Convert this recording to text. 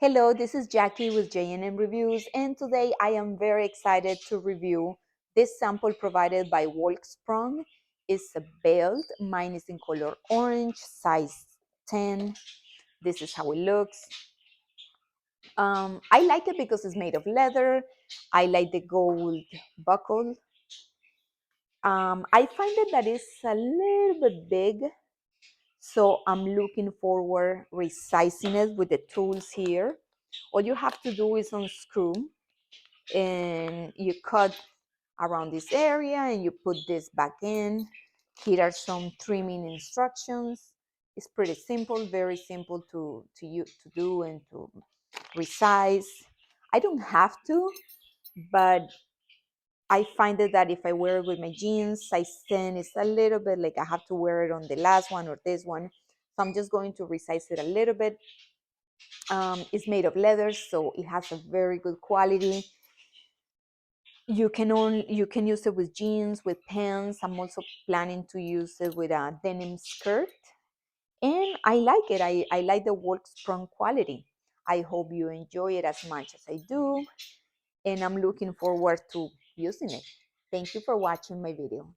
Hello, this is Jackie with JNM Reviews, and today I am very excited to review this sample provided by Wolksprong. It's a belt. Mine is in color orange, size 10. This is how it looks. I like it because it's made of leather. I like the gold buckle. I find that it's a little bit big, so I'm looking forward resizing it with the tools here. All you have to do is unscrew and you cut around this area and you put this back in. Here are some trimming instructions. It's pretty simple, very simple to do and to resize. I don't have to, but I find that if I wear it with my jeans, size 10 is a little bit like I have to wear it on the last one or this one. So I'm just going to resize it a little bit. It's made of leather, so it has a very good quality. You can use it with jeans, with pants. I'm also planning to use it with a denim skirt. And I like it. I like the work sprung quality. I hope you enjoy it as much as I do. And I'm looking forward to using it. Thank you for watching my video.